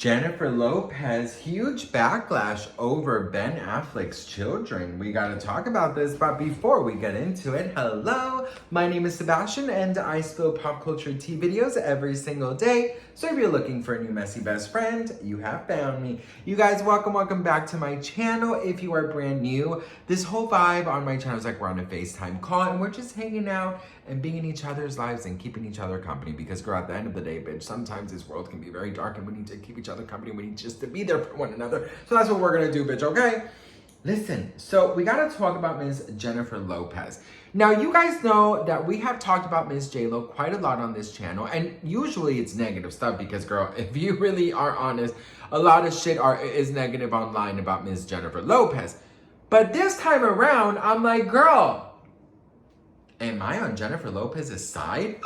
Jennifer Lopez, huge backlash over Ben Affleck's children. We gotta talk about this, but before we get into it, hello, my name is Sebastian and I spill pop culture tea videos every single day. So if you're looking for a new messy best friend, you have found me. You guys, welcome back to my channel. If you are brand new, this whole vibe on my channel is like we're on a FaceTime call and we're just hanging out and being in each other's lives and keeping each other company, because girl, at the end of the day, bitch, sometimes this world can be very dark and we need to keep each other company. We need just to be there for one another. So that's what we're gonna do, bitch, okay? Listen, so we gotta talk about Ms. Jennifer Lopez. Now, you guys know that we have talked about Ms. J-Lo quite a lot on this channel, and usually it's negative stuff because, girl, if you really are honest, a lot of shit is negative online about Ms. Jennifer Lopez. But this time around, I'm like, girl, am I on Jennifer Lopez's side?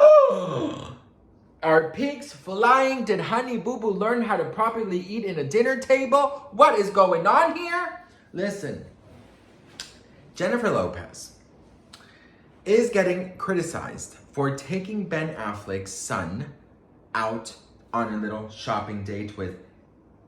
Are pigs flying? Did Honey Boo Boo learn how to properly eat in a dinner table? What is going on here? Listen, Jennifer Lopez is getting criticized for taking Ben Affleck's son out on a little shopping date with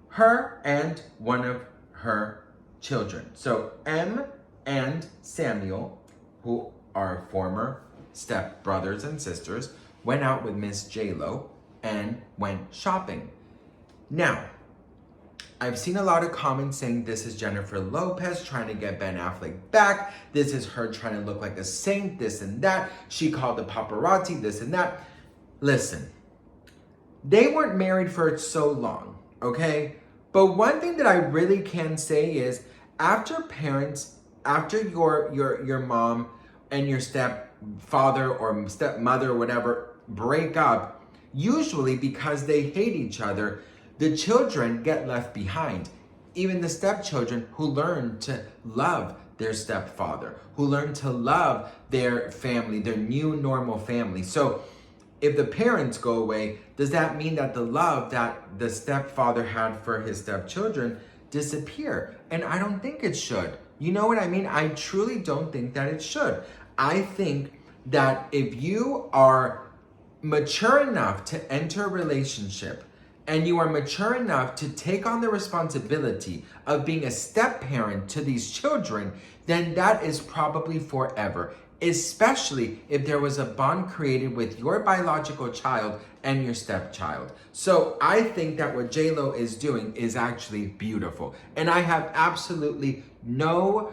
her and one of her children. So Em and Samuel, who are former step brothers and sisters, went out with Miss J-Lo and went shopping. Now, I've seen a lot of comments saying this is Jennifer Lopez trying to get Ben Affleck back. This is her trying to look like a saint, this and that. She called the paparazzi, this and that. Listen, they weren't married for so long, okay? But one thing that I really can say is after your mom and your stepfather or stepmother or whatever break up, usually because they hate each other, the children get left behind. Even the stepchildren who learn to love their stepfather, who learn to love their family, their new normal family. So if the parents go away, does that mean that the love that the stepfather had for his stepchildren disappear? And I don't think it should. You know what I mean? I truly don't think that it should. I think that if you are mature enough to enter a relationship and you are mature enough to take on the responsibility of being a step parent to these children, then that is probably forever, especially if there was a bond created with your biological child and your stepchild. So I think that what J-Lo is doing is actually beautiful. And I have absolutely no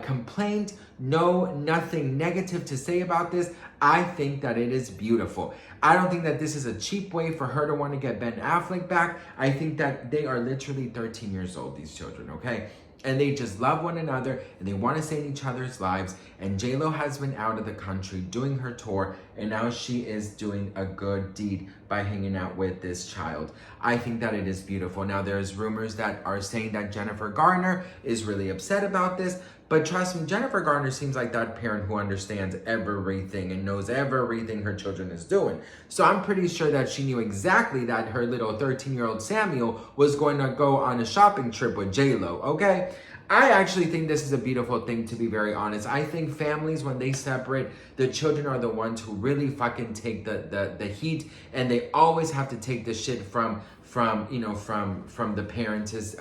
complaint, nothing negative to say about this. I think that it is beautiful. I don't think that this is a cheap way for her to want to get Ben Affleck back. I think that they are literally 13 years old, these children, okay? And they just love one another and they want to stay in each other's lives. And J-Lo has been out of the country doing her tour, and now she is doing a good deed by hanging out with this child. I think that it is beautiful. Now, there's rumors that are saying that Jennifer Garner is really upset about this, but trust me, Jennifer Garner seems like that parent who understands everything and knows everything her children is doing. So I'm pretty sure that she knew exactly that her little 13-year-old Samuel was going to go on a shopping trip with J-Lo, okay? I actually think this is a beautiful thing, to be very honest. I think families, when they separate, the children are the ones who really fucking take the heat, and they always have to take the shit from the parents'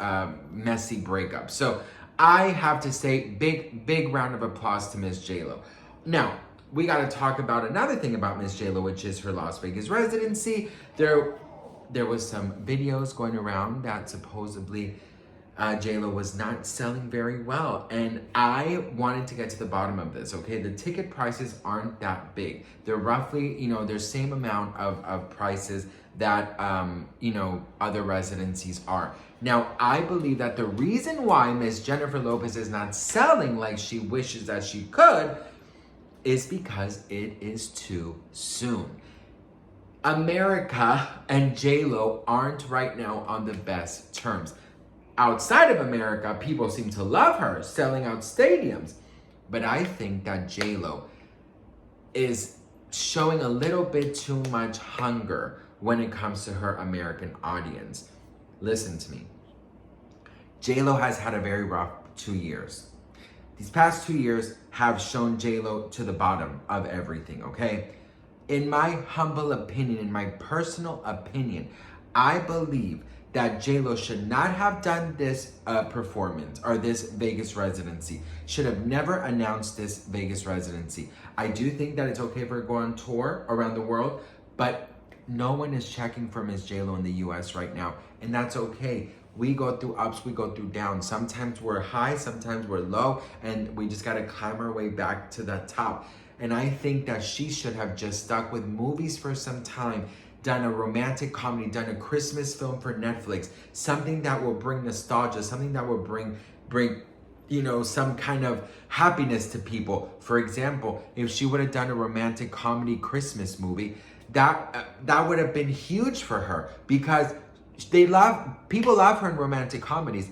messy breakup. So I have to say, big round of applause to Ms. J-Lo. Now, we got to talk about another thing about Ms. J-Lo, which is her Las Vegas residency. There was some videos going around that supposedly J-Lo was not selling very well. And I wanted to get to the bottom of this, okay? The ticket prices aren't that big. They're roughly, they're same amount of prices that, other residencies are. Now, I believe that the reason why Miss Jennifer Lopez is not selling like she wishes that she could is because it is too soon. America and J-Lo aren't right now on the best terms. Outside of America, people seem to love her, selling out stadiums. But I think that J-Lo is showing a little bit too much hunger when it comes to her American audience. Listen to me. J-Lo has had a very rough 2 years. These past 2 years have shown J-Lo to the bottom of everything, okay? In my humble opinion, in my personal opinion, I believe that J-Lo should not have done this performance or this Vegas residency. Should have never announced this Vegas residency. I do think that it's okay for her to go on tour around the world, but no one is checking for Miss J-Lo in the US right now, and that's okay. We go through ups, we go through downs. Sometimes we're high, sometimes we're low, and we just gotta climb our way back to the top. And I think that she should have just stuck with movies for some time, done a romantic comedy, done a Christmas film for Netflix, something that will bring nostalgia, something that will bring some kind of happiness to people. For example, if she would have done a romantic comedy Christmas movie, that would have been huge for her, because people love her in romantic comedies.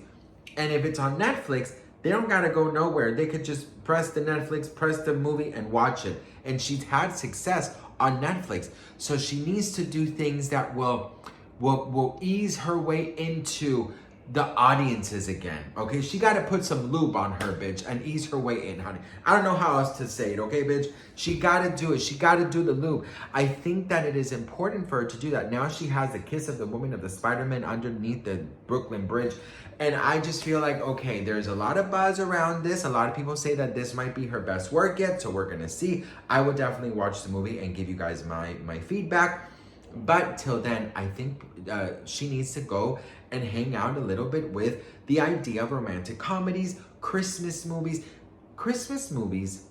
And if it's on Netflix, they don't gotta go nowhere. They could just press the Netflix, press the movie, and watch it. And she's had success on Netflix. So she needs to do things that will ease her way into the audiences again, okay? She got to put some lube on her, bitch, and ease her way in, honey. I don't know how else to say it, okay, bitch? She got to do it. She got to do the lube. I think that it is important for her to do that. Now she has the kiss of the woman of the Spider-Man underneath the Brooklyn Bridge. And I just feel like, okay, there's a lot of buzz around this. A lot of people say that this might be her best work yet, so we're going to see. I will definitely watch the movie and give you guys my feedback. But till then, I think she needs to go and hang out a little bit with the idea of romantic comedies, Christmas movies. Christmas movies,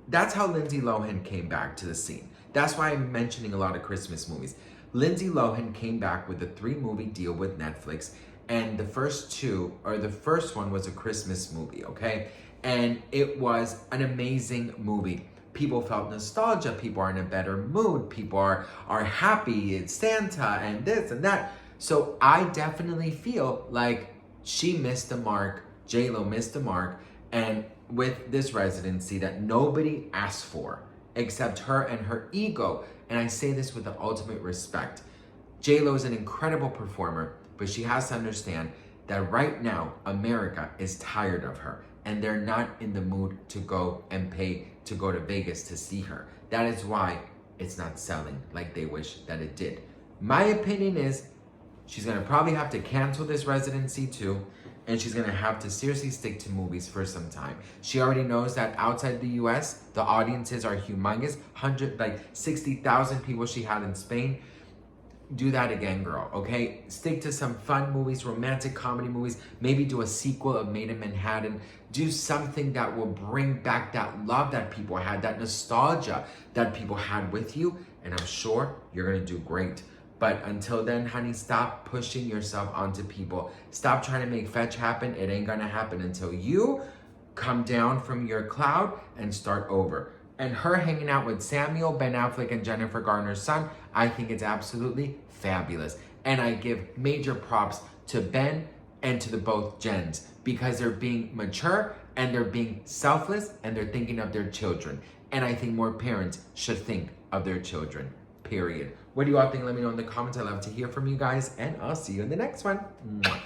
that's how Lindsay Lohan came back to the scene. That's why I'm mentioning a lot of Christmas movies. Lindsay Lohan came back with a 3-movie deal with Netflix, and the first one was a Christmas movie, okay? And it was an amazing movie. People felt nostalgia, people are in a better mood, people are happy, it's Santa and this and that. So I definitely feel like she missed the mark, J-Lo missed the mark, and with this residency that nobody asked for except her and her ego. And I say this with the ultimate respect. J-Lo is an incredible performer, but she has to understand that right now, America is tired of her, and they're not in the mood to go and pay to go to Vegas to see her. That is why it's not selling like they wish that it did. My opinion is she's gonna probably have to cancel this residency too, and she's gonna have to seriously stick to movies for some time. She already knows that outside the US, the audiences are humongous, 60,000 people she had in Spain. Do that again, girl, okay? Stick to some fun movies, romantic comedy movies. Maybe do a sequel of Made in Manhattan. Do something that will bring back that love that people had, that nostalgia that people had with you, and I'm sure you're gonna do great. But until then, honey, stop pushing yourself onto people. Stop trying to make fetch happen. It ain't gonna happen until you come down from your cloud and start over. And her hanging out with Samuel, Ben Affleck, and Jennifer Garner's son, I think it's absolutely fabulous. And I give major props to Ben and to the both Jens, because they're being mature and they're being selfless and they're thinking of their children. And I think more parents should think of their children, period. What do you all think? Let me know in the comments. I love to hear from you guys, and I'll see you in the next one. Mwah.